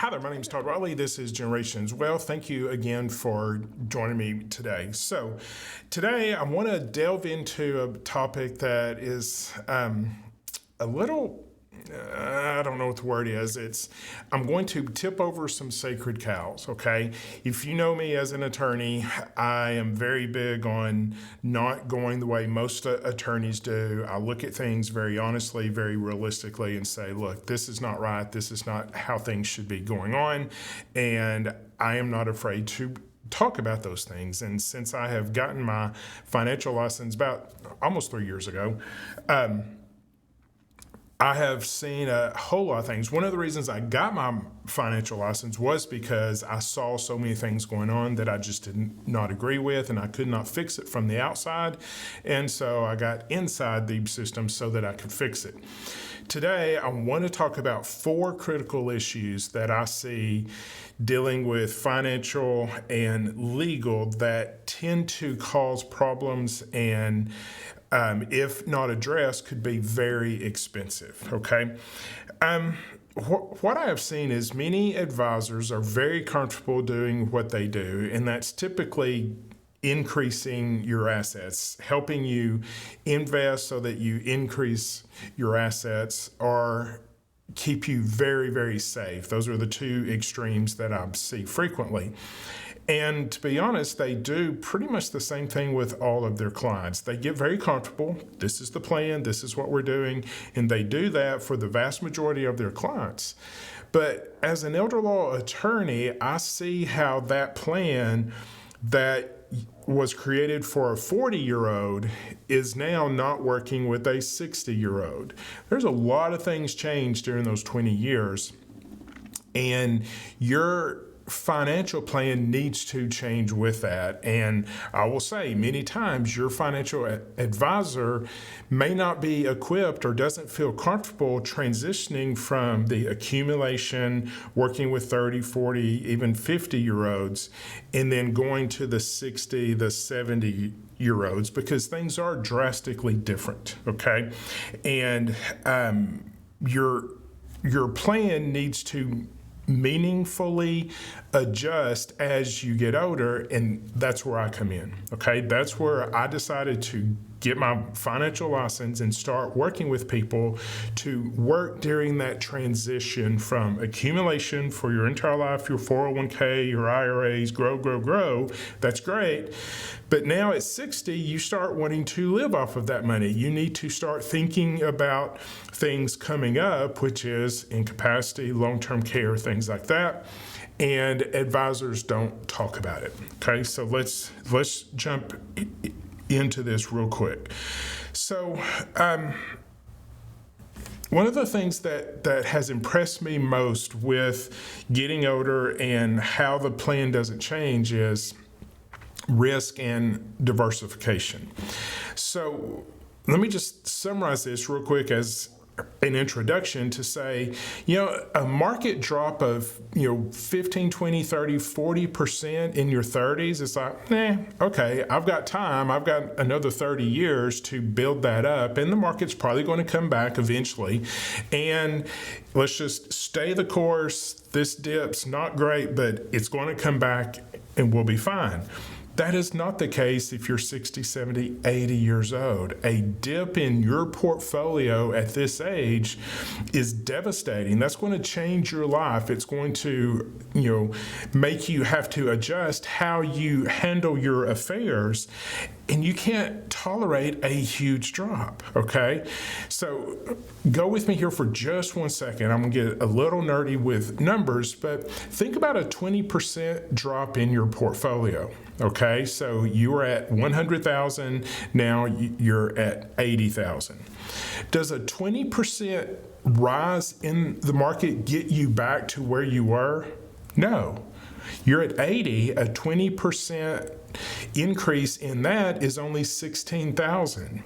Hi there, my name is Todd Watley. This is Generations Wealth. Thank you again for joining me today. So, today I want to delve into a topic that is a little, I don't know what the word is. I'm going to tip over some sacred cows, okay? If you know me as an attorney, I am very big on not going the way most attorneys do. I look at things very honestly, very realistically, and say, look, this is not right. This is not how things should be going on. And I am not afraid to talk about those things. And since I have gotten my financial license about almost 3 years ago, I have seen a whole lot of things. One of the reasons I got my financial license was because I saw so many things going on that I just did not agree with, and I could not fix it from the outside. And so I got inside the system so that I could fix it. Today, I want to talk about 4 critical issues that I see dealing with financial and legal that tend to cause problems and if not addressed, could be very expensive, okay? What I have seen is many advisors are very comfortable doing what they do, and that's typically increasing your assets, helping you invest so that you increase your assets or keep you very, very safe. Those are the 2 extremes that I see frequently. And to be honest, they do pretty much the same thing with all of their clients. They get very comfortable. This is the plan. This is what we're doing. And they do that for the vast majority of their clients. But as an elder law attorney, I see how that plan that was created for a 40-year-old is now not working with a 60-year-old. There's a lot of things changed during those 20 years. And your financial plan needs to change with that. And I will say many times your financial advisor may not be equipped or doesn't feel comfortable transitioning from the accumulation, working with 30, 40, even 50-year-olds, and then going to the 60, the 70-year-olds, because things are drastically different, okay? And your plan needs to meaningfully adjust as you get older, and that's where I come in, okay? That's where I decided to get my financial license and start working with people to work during that transition from accumulation for your entire life, your 401k, your IRAs, grow. That's great. But now at 60, you start wanting to live off of that money. You need to start thinking about things coming up, which is incapacity, long-term care, things like that. And advisors don't talk about it. Okay, so let's jump into this real quick. So one of the things that has impressed me most with getting older and how the plan doesn't change is risk and diversification. So let me just summarize this real quick as an introduction to say, a market drop of, 15, 20, 30, 40% in your 30s, it's like, okay, I've got time. I've got another 30 years to build that up, and the market's probably going to come back eventually. And let's just stay the course. This dip's not great, but it's going to come back and we'll be fine. That is not the case if you're 60, 70, 80 years old. A dip in your portfolio at this age is devastating. That's going to change your life. It's going to, make you have to adjust how you handle your affairs, and you can't tolerate a huge drop, okay? So go with me here for just 1 second. I'm going to get a little nerdy with numbers, but think about a 20% drop in your portfolio. Okay, so you were at 100,000, now you're at 80,000. Does a 20% rise in the market get you back to where you were? No. You're at 80, a 20% increase in that is only 16,000.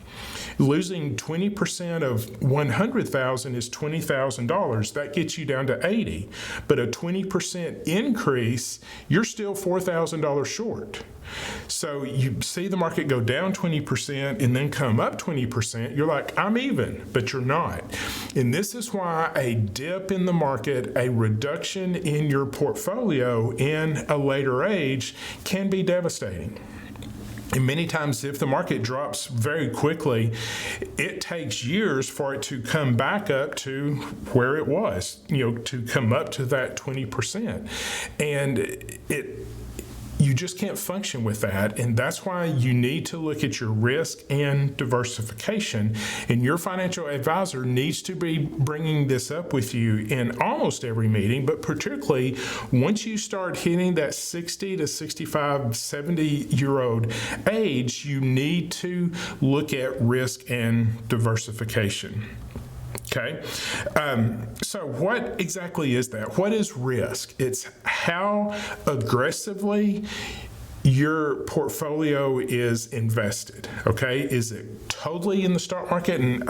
Losing 20% of 100,000 is $20,000. That gets you down to 80. But a 20% increase, you're still $4,000 short. So you see the market go down 20% and then come up 20%. You're like, I'm even, but you're not. And this is why a dip in the market, a reduction in your portfolio in a later age can be devastating. And many times, if the market drops very quickly, it takes years for it to come back up to where it was, to come up to that 20%. And you just can't function with that. And that's why you need to look at your risk and diversification. And your financial advisor needs to be bringing this up with you in almost every meeting, but particularly once you start hitting that 60 to 65, 70-year-old age, you need to look at risk and diversification. Okay, so what exactly is that? What is risk? It's how aggressively your portfolio is invested. Okay, is it totally in the stock market? And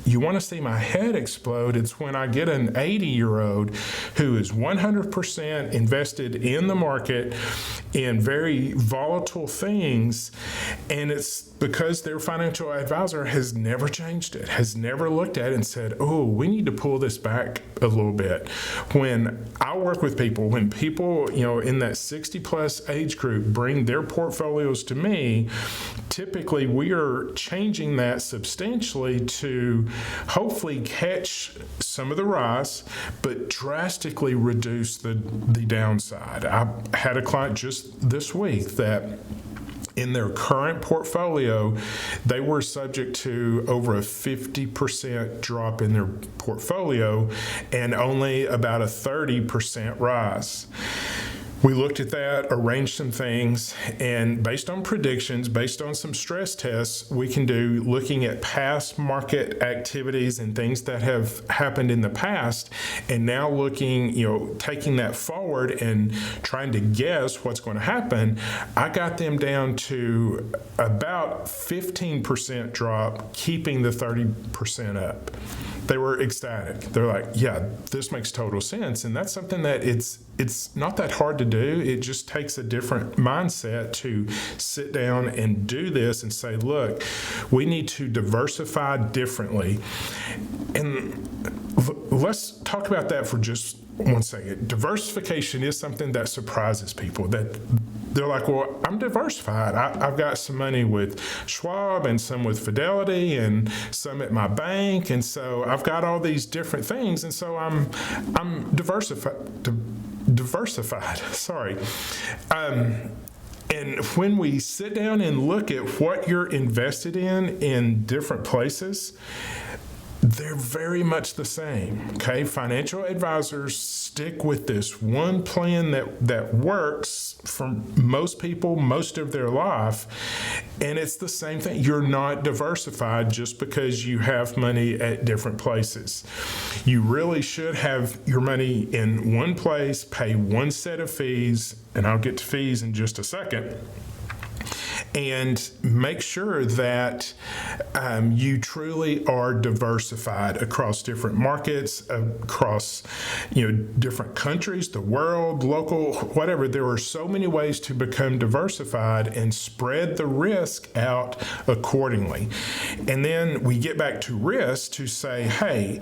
you want to see my head explode? It's when I get an 80-year-old who is 100% invested in the market in very volatile things, and it's because their financial advisor has never changed it, has never looked at it and said, oh, we need to pull this back a little bit. When I work with people, when people, in that 60-plus age group bring their portfolios to me, typically we are changing that substantially to hopefully catch some of the rise, but drastically reduce the downside. I had a client just this week that in their current portfolio, they were subject to over a 50% drop in their portfolio and only about a 30% rise. We looked at that, arranged some things, and based on predictions, based on some stress tests we can do looking at past market activities and things that have happened in the past, and now looking, taking that forward and trying to guess what's going to happen, I got them down to about 15% drop, keeping the 30% up. They were ecstatic. They're like, yeah, this makes total sense. And that's something that it's not that hard to do. It just takes a different mindset to sit down and do this and say, look, we need to diversify differently. And let's talk about that for just 1 second. Diversification is something that surprises people, that they're like, well, I'm diversified. I've got some money with Schwab and some with Fidelity and some at my bank. And so I've got all these different things. And so I'm diversified. Sorry. And when we sit down and look at what you're invested in different places, they're very much the same. Okay, financial advisors stick with this one plan that works for most people most of their life, and it's the same thing. You're not diversified just because you have money at different places. You really should have your money in one place, pay one set of fees, and I'll get to fees in just a second, and make sure that you truly are diversified across different markets, across different countries, the world, local, whatever. There are so many ways to become diversified and spread the risk out accordingly. And then we get back to risk to say, hey,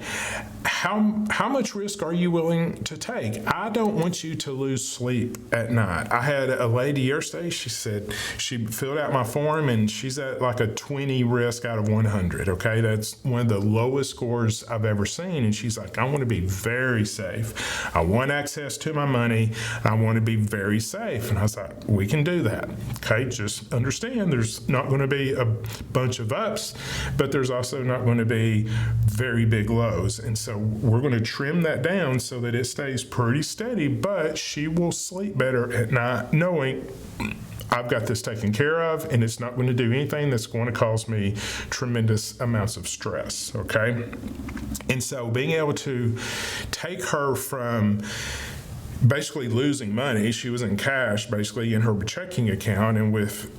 how much risk are you willing to take? I don't want you to lose sleep at night. I had a lady yesterday, she said she filled out my form and she's at like a 20 risk out of 100. Okay, that's one of the lowest scores I've ever seen. And she's like, I want to be very safe. I want access to my money. I want to be very safe. And I was like, we can do that. Okay, just understand there's not going to be a bunch of ups, but there's also not going to be very big lows. And so we're going to trim that down so that it stays pretty steady, but she will sleep better at night knowing I've got this taken care of, and it's not going to do anything that's going to cause me tremendous amounts of stress, okay? And so being able to take her from basically losing money, she was in cash basically in her checking account, and with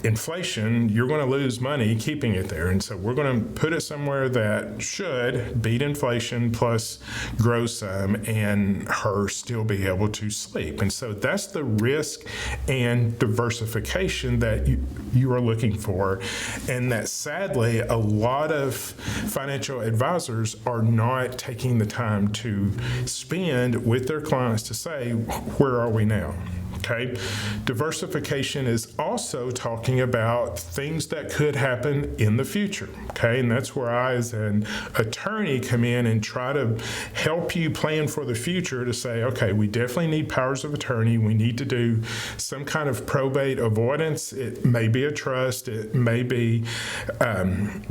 inflation, you're going to lose money keeping it there. And so we're going to put it somewhere that should beat inflation plus grow some and her still be able to sleep. And so that's the risk and diversification that you are looking for. And that sadly, a lot of financial advisors are not taking the time to spend with their clients to say, where are we now? Okay. Diversification is also talking about things that could happen in the future. Okay. And that's where I, as an attorney, come in and try to help you plan for the future to say, okay, we definitely need powers of attorney. We need to do some kind of probate avoidance. It may be a trust. It may be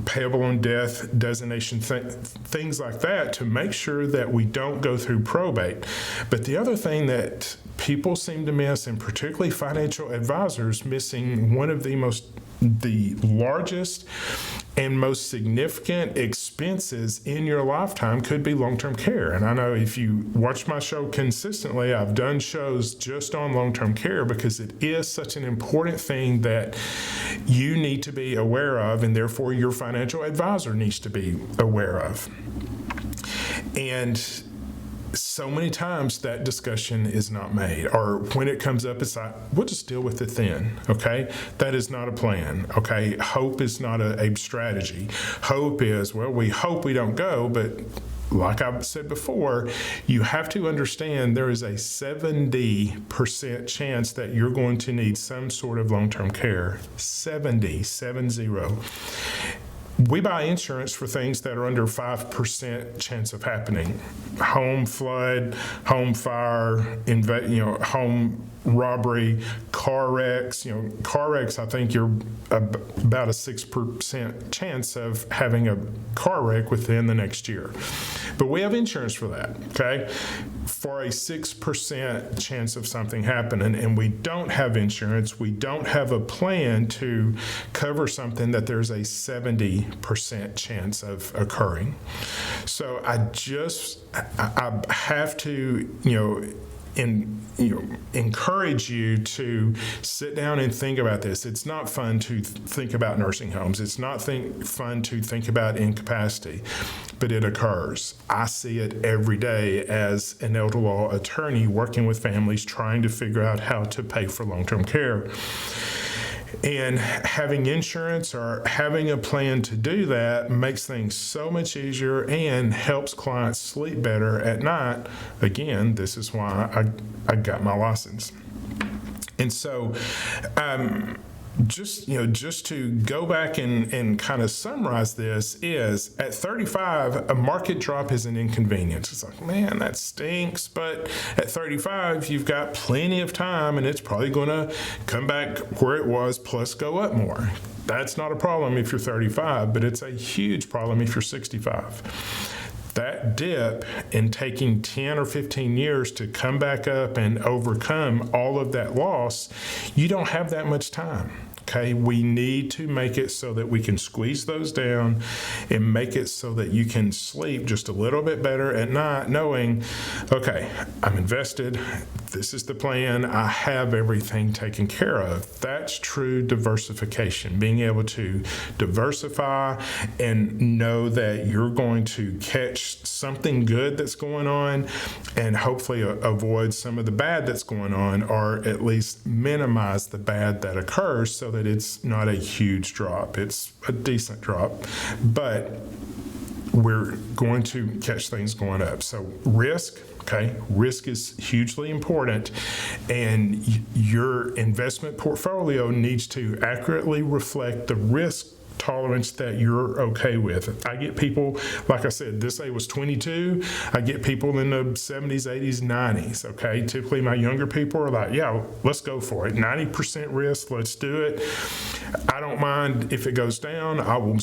payable on death designation, things like that, to make sure that we don't go through probate. But the other thing that people seem to miss, and particularly financial advisors, missing one of the largest and most significant expenses in your lifetime could be long-term care. And I know if you watch my show consistently, I've done shows just on long-term care because it is such an important thing that you need to be aware of, and therefore your financial advisor needs to be aware of. And so many times that discussion is not made, or when it comes up, it's like, we'll just deal with it then. Okay. That is not a plan. Okay. Hope is not a strategy. Hope is, well, we hope we don't go, but like I've said before, you have to understand there is a 70% chance that you're going to need some sort of long-term care. 70. We buy insurance for things that are under 5% chance of happening. Home flood, home fire, home robbery, car wrecks. Car wrecks, I think you're about a 6% chance of having a car wreck within the next year. But we have insurance for that, okay? For a 6% chance of something happening, and we don't have insurance, we don't have a plan to cover something that there's a 70% chance of occurring. So I have to, encourage you to sit down and think about this. It's not fun to think about nursing homes. It's not fun to think about incapacity, but it occurs. I see it every day as an elder law attorney working with families trying to figure out how to pay for long-term care. And having insurance or having a plan to do that makes things so much easier and helps clients sleep better at night. Again, this is why I got my license. And so, just to go back and kind of summarize this is, at 35, a market drop is an inconvenience. It's like, man, that stinks. But at 35, you've got plenty of time, and it's probably going to come back where it was plus go up more. That's not a problem if you're 35, but it's a huge problem if you're 65. That dip in taking 10 or 15 years to come back up and overcome all of that loss, you don't have that much time. Okay, we need to make it so that we can squeeze those down and make it so that you can sleep just a little bit better at night, knowing, okay, I'm invested. This is the plan. I have everything taken care of. That's true diversification, being able to diversify and know that you're going to catch something good that's going on and hopefully avoid some of the bad that's going on, or at least minimize the bad that occurs so that it's not a huge drop. It's a decent drop, but we're going to catch things going up. So risk. Okay, risk is hugely important, and your investment portfolio needs to accurately reflect the risk tolerance that you're okay with. I get people, like I said, this age was 22. I get people in the 70s, 80s, 90s. Okay, typically my younger people are like, yeah, let's go for it. 90% risk, let's do it. I don't mind if it goes down. I will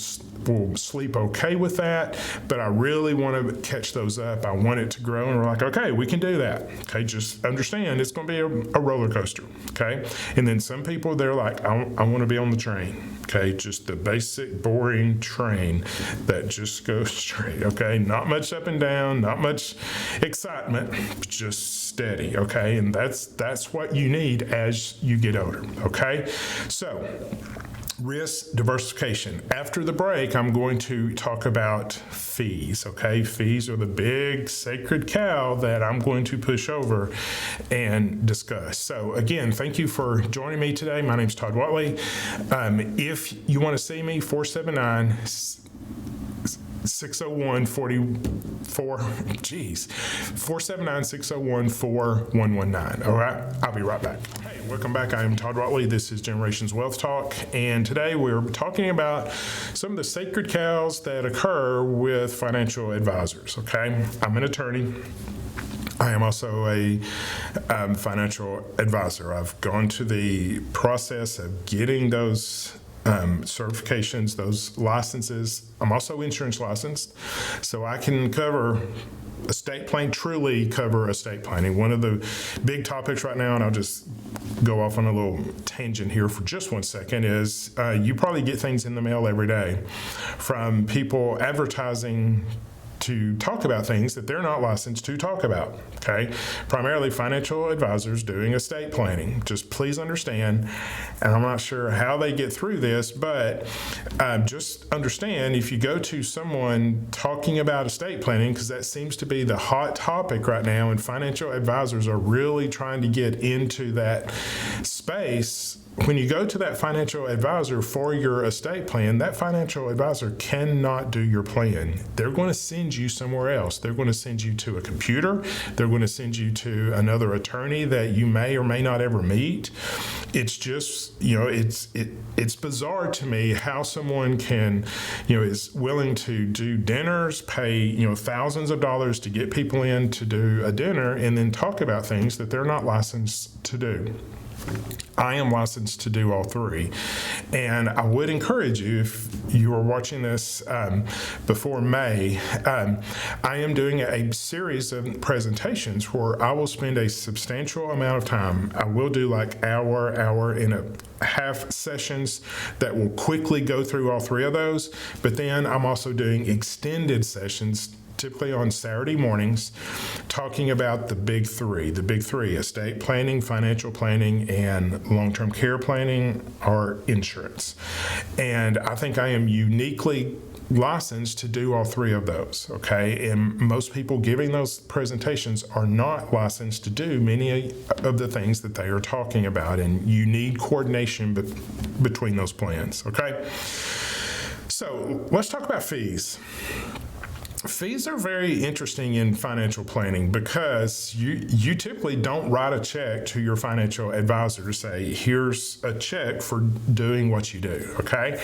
sleep okay with that, but I really want to catch those up. I want it to grow, and we're like, okay, we can do that. Okay, just understand it's going to be a roller coaster. Okay, and then some people, they're like, I want to be on the train. Okay, just the basic basic, boring train that just goes straight, okay? Not much up and down, not much excitement, just steady, okay? And that's what you need as you get older, okay? So, risk diversification. After the break, I'm going to talk about fees, okay? Fees are the big sacred cow that I'm going to push over and discuss. So again, thank you for joining me today. My name's Todd Watley. If you want to see me, 479 601 44, 479 601 4119. All right, I'll be right back. Hey, welcome back. I am Todd Watley. This is Generations Wealth Talk, and today we're talking about some of the sacred cows that occur with financial advisors. Okay, I'm an attorney. I am also a financial advisor. I've gone to the process of getting those certifications, those licenses. I'm also insurance licensed, so I can cover estate planning, truly cover estate planning. One of the big topics right now, and I'll just go off on a little tangent here for just 1 second, is you probably get things in the mail every day from people advertising to talk about things that they're not licensed to talk about, okay? Primarily financial advisors doing estate planning. Just please understand, and I'm not sure how they get through this, but just understand if you go to someone talking about estate planning, because that seems to be the hot topic right now, and financial advisors are really trying to get into that space. When you go to that financial advisor for your estate plan, that financial advisor cannot do your plan. They're going to send you somewhere else. They're going to send you to a computer. They're going to send you to another attorney that you may or may not ever meet. It's just, it's bizarre to me how someone can, is willing to do dinners, pay, thousands of dollars to get people in to do a dinner, and then talk about things that they're not licensed to do. I am licensed to do all three, and I would encourage you, if you are watching this before May, I am doing a series of presentations where I will spend a substantial amount of time. I will do like hour and a half sessions that will quickly go through all three of those, but then I'm also doing extended sessions typically on Saturday mornings, talking about the big three, estate planning, financial planning, and long-term care planning or insurance. And I think I am uniquely licensed to do all three of those, okay? And most people giving those presentations are not licensed to do many of the things that they are talking about, and you need coordination between those plans, okay? So let's talk about fees. Fees are very interesting in financial planning because you typically don't write a check to your financial advisor to say, here's a check for doing what you do, okay?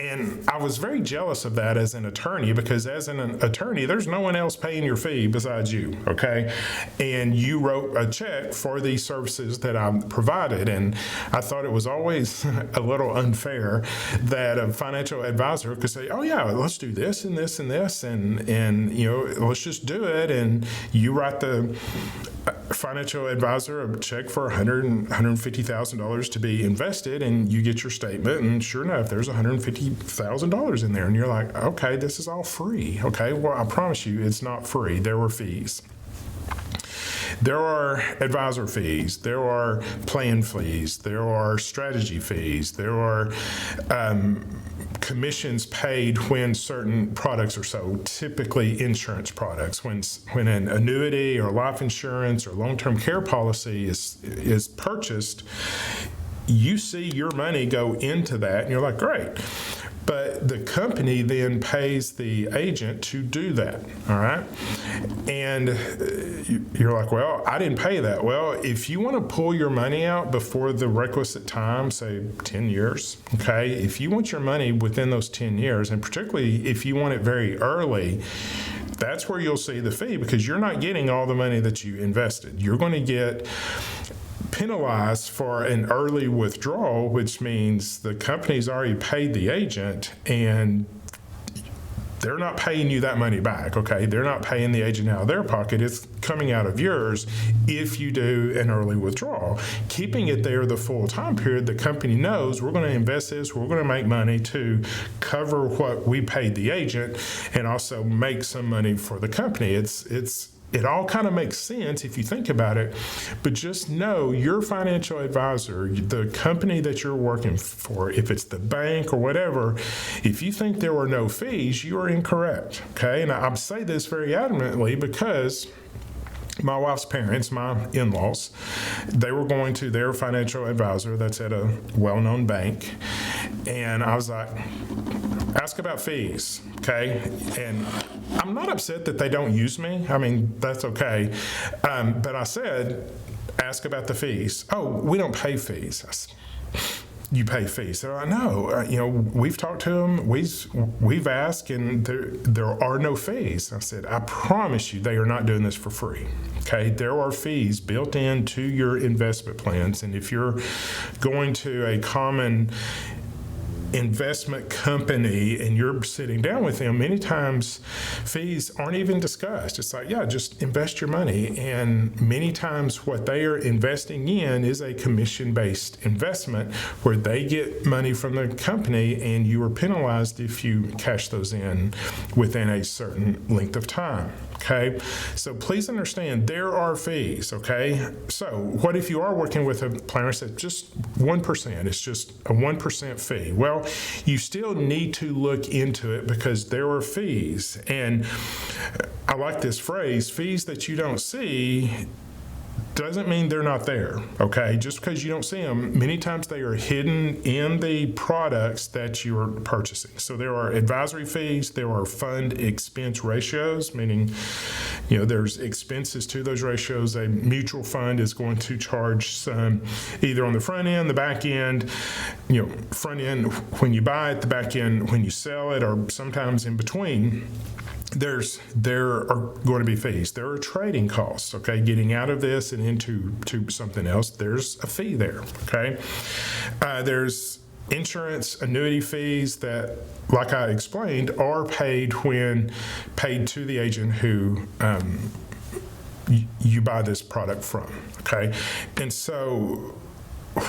And I was very jealous of that as an attorney, because as an attorney, there's no one else paying your fee besides you, okay? And you wrote a check for these services that I provided, and I thought it was always a little unfair that a financial advisor could say, oh yeah, let's do this and this and this, and let's just do it, and you write the financial advisor a check for $150,000 to be invested, and you get your statement, and sure enough, there's $150,000 in there, and you're like, okay, this is all free. Okay, well, I promise you, it's not free. There were fees. There are advisor fees, there are plan fees, there are strategy fees, there are commissions paid when certain products are sold, typically insurance products. When an annuity or life insurance or long-term care policy is purchased, you see your money go into that, and you're like, great. But the company then pays the agent to do that, all right? And you're like, well, I didn't pay that. Well, if you want to pull your money out before the requisite time, say 10 years, okay? If you want your money within those 10 years, and particularly if you want it very early, that's where you'll see the fee, because you're not getting all the money that you invested. You're going to get penalized for an early withdrawal, which means the company's already paid the agent, and they're not paying you that money back, okay? They're not paying the agent out of their pocket. It's coming out of yours if you do an early withdrawal. Keeping it there the full time period, the company knows we're going to invest this, we're going to make money to cover what we paid the agent and also make some money for the company. It all kind of makes sense if you think about it, but just know your financial advisor, the company that you're working for, if it's the bank or whatever, if you think there were no fees, you are incorrect, okay? And I say this very adamantly because my wife's parents, my in-laws, they were going to their financial advisor that's at a well-known bank, and I was like, ask about fees, okay? And I'm not upset that they don't use me. I mean, that's okay. But I said, ask about the fees. Oh, we don't pay fees. You pay fees. So I know, we've talked to them, we've asked, and there are no fees. I said, I promise you they are not doing this for free. Okay, there are fees built into your investment plans, and if you're going to a common investment company and you're sitting down with them, many times fees aren't even discussed. It's like, yeah, just invest your money. And many times what they are investing in is a commission-based investment where they get money from the company and you are penalized if you cash those in within a certain length of time. Okay, so please understand there are fees. Okay, so what if you are working with a planner that just 1%? It's just a 1% fee. Well, you still need to look into it because there are fees, and I like this phrase: fees that you don't see doesn't mean they're not there, okay? Just because you don't see them, many times they are hidden in the products that you are purchasing. So there are advisory fees, there are fund expense ratios, meaning, there's expenses to those ratios. A mutual fund is going to charge some either on the front end, the back end, front end when you buy it, the back end when you sell it, or sometimes in between. There are going to be fees. There are trading costs, okay? Getting out of this and into something else, there's a fee there, okay? There's insurance annuity fees that, like I explained, are paid to the agent who you buy this product from, okay? And so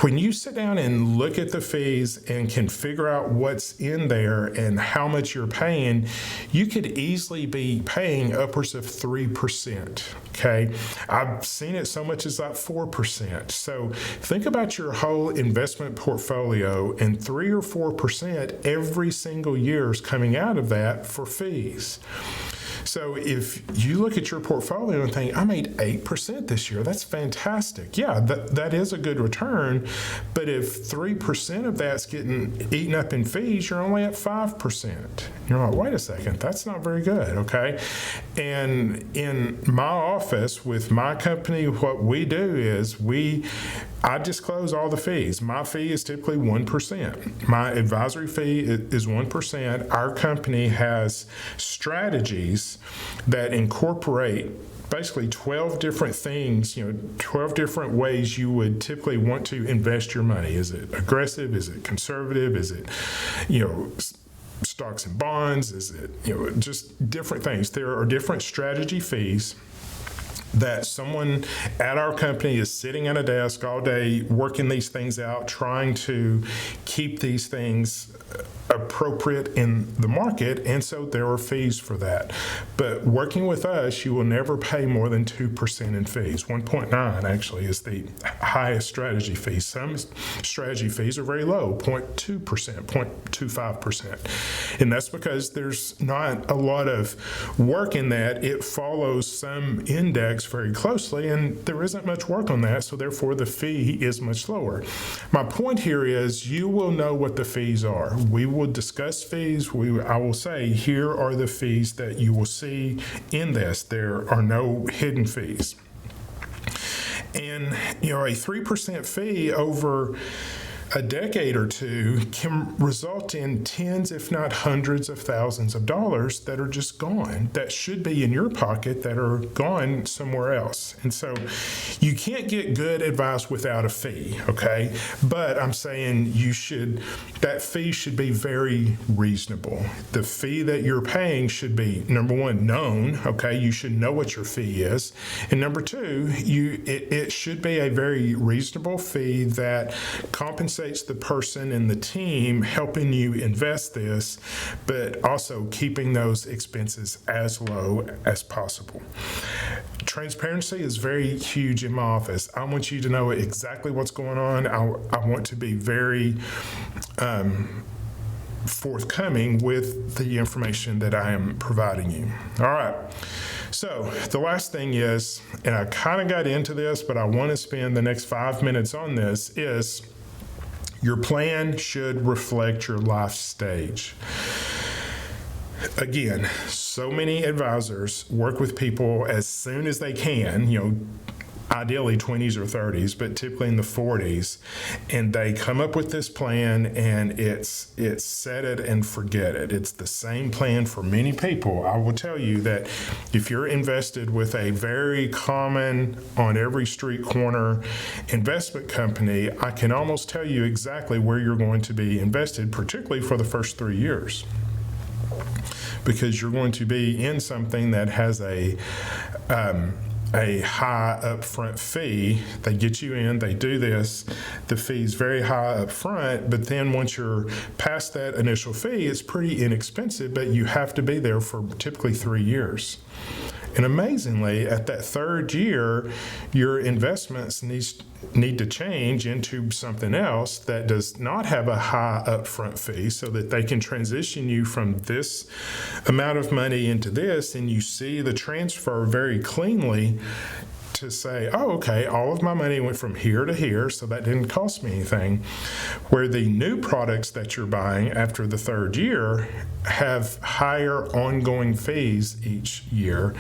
when you sit down and look at the fees and can figure out what's in there and how much you're paying, you could easily be paying upwards of 3%, okay? I've seen it so much as like 4%. So think about your whole investment portfolio, and 3 or 4% every single year is coming out of that for fees. So if you look at your portfolio and think, I made 8% this year, that's fantastic. Yeah, that is a good return. But if 3% of that's getting eaten up in fees, you're only at 5%. You're like, wait a second, that's not very good, okay? And in my office with my company, what we do is I disclose all the fees. My fee is typically 1%. My advisory fee is 1%. Our company has strategies that incorporate basically 12 different things, 12 different ways you would typically want to invest your money. Is it aggressive? Is it conservative? Is it, stocks and bonds? Is it, just different things? There are different strategy fees that someone at our company is sitting at a desk all day working these things out, trying to keep these things appropriate in the market, and so there are fees for that. But working with us, you will never pay more than 2% in fees. 1.9 actually is the highest strategy fee. Some strategy fees are very low, 0.2%, 0.25%. And that's because there's not a lot of work in that. It follows some index very closely, and there isn't much work on that, so therefore the fee is much lower. My point here is you will know what the fees are. We will discuss fees. I will say, here are the fees that you will see in this. There are no hidden fees. And, a 3% fee over a decade or two can result in tens, if not hundreds of thousands of dollars that are just gone, that should be in your pocket, that are gone somewhere else. And so you can't get good advice without a fee, okay? But I'm saying that fee should be very reasonable. The fee that you're paying should be, number one, known, okay? You should know what your fee is. And number two, it should be a very reasonable fee that compensates the person in the team helping you invest this, but also keeping those expenses as low as possible. Transparency is very huge in my office. I want you to know exactly what's going on. I want to be very forthcoming with the information that I am providing you. All right. So the last thing is, and I kind of got into this, but I want to spend the next 5 minutes on this, is your plan should reflect your life stage. Again, so many advisors work with people as soon as they can, ideally 20s or 30s, but typically in the 40s, and they come up with this plan, and it's set it and forget it. It's the same plan for many people. I will tell you that if you're invested with a very common, on every street corner investment company, I can almost tell you exactly where you're going to be invested, particularly for the first 3 years, because you're going to be in something that has a high upfront fee. They get you in, they do this, the fee's very high up front, but then once you're past that initial fee, it's pretty inexpensive, but you have to be there for typically 3 years. And amazingly, at that third year, your investments need to change into something else that does not have a high upfront fee, so that they can transition you from this amount of money into this, and you see the transfer very cleanly to say, oh, okay, all of my money went from here to here, so that didn't cost me anything. Where the new products that you're buying after the third year have higher ongoing fees each year,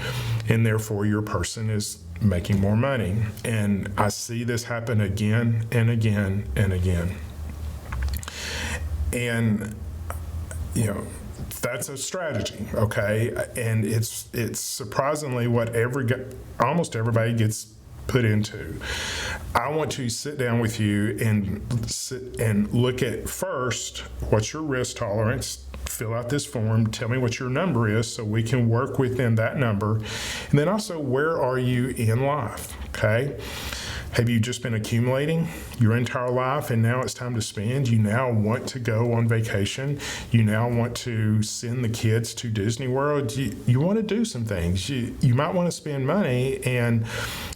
and therefore your person is making more money. And I see this happen again and again and again. And, that's a strategy, okay? And it's surprisingly what almost everybody gets put into. I want to sit down with you and look at first, what's your risk tolerance? Fill out this form, tell me what your number is so we can work within that number. And then also, where are you in life, okay? Have you just been accumulating your entire life and now it's time to spend? You now want to go on vacation. You now want to send the kids to Disney World. You want to do some things. You might want to spend money, and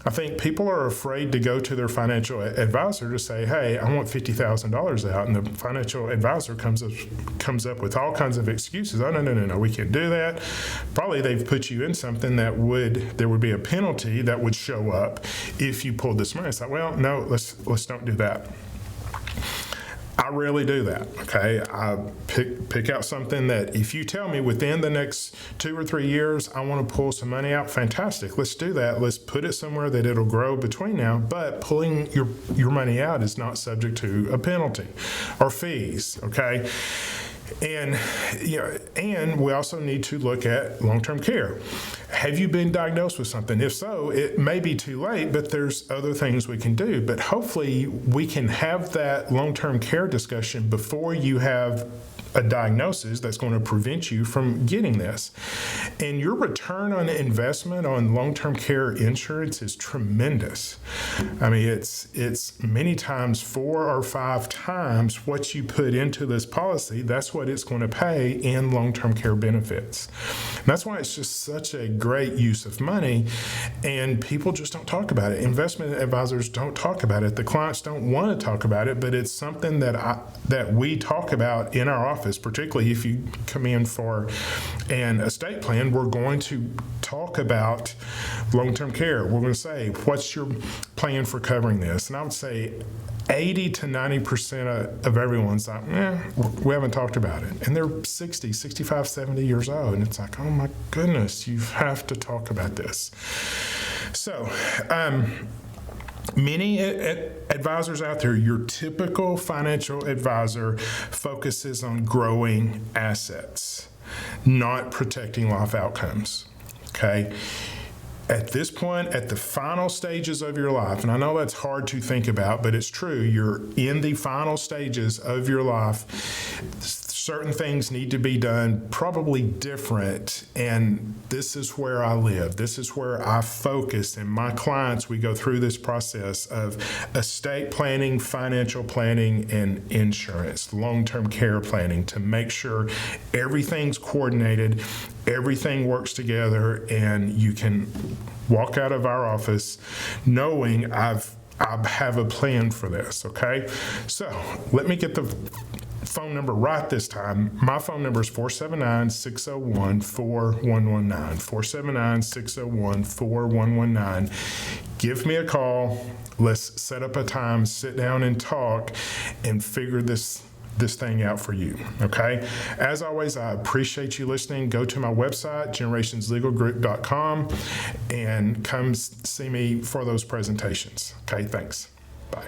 I think people are afraid to go to their financial advisor to say, hey, I want $50,000 out, and the financial advisor comes up with all kinds of excuses. Oh, no, we can't do that. Probably they've put you in something there would be a penalty that would show up if you pulled this money. It's like, well, no, let's don't do that. I rarely do that, okay? I pick out something that if you tell me within the next 2 or 3 years I want to pull some money out, fantastic, let's do that. Let's put it somewhere that it'll grow between now, but pulling your money out is not subject to a penalty or fees, okay? And we also need to look at long-term care. Have you been diagnosed with something? If so, it may be too late, but there's other things we can do. But hopefully we can have that long-term care discussion before you have a diagnosis that's going to prevent you from getting this. And your return on investment on long-term care insurance is tremendous. I mean, it's many times 4 or 5 times what you put into this policy. That's what it's going to pay in long-term care benefits. And that's why it's just such a great use of money, and people just don't talk about it. Investment advisors don't talk about it. The clients don't want to talk about it, but it's something that we talk about in our office. Particularly if you come in for an estate plan, we're going to talk about long-term care. We're going to say, what's your plan for covering this? And I would say 80 to 90% of everyone's like, we haven't talked about it. And they're 60, 65, 70 years old. And it's like, oh my goodness, you have to talk about this. So, Many advisors out there, your typical financial advisor focuses on growing assets, not protecting life outcomes. Okay? At this point, at the final stages of your life, and I know that's hard to think about, but it's true, you're in the final stages of your life. Certain things need to be done probably different, and this is where I live. This is where I focus, and my clients, we go through this process of estate planning, financial planning, and insurance, long-term care planning to make sure everything's coordinated, everything works together, and you can walk out of our office knowing I have a plan for this, okay? So let me get the phone number right this time. My phone number is 479-601-4119. 479-601-4119. Give me a call. Let's set up a time, sit down and talk, and figure this thing out for you, okay? As always, I appreciate you listening. Go to my website, generationslegalgroup.com, and come see me for those presentations. Okay, thanks. Bye.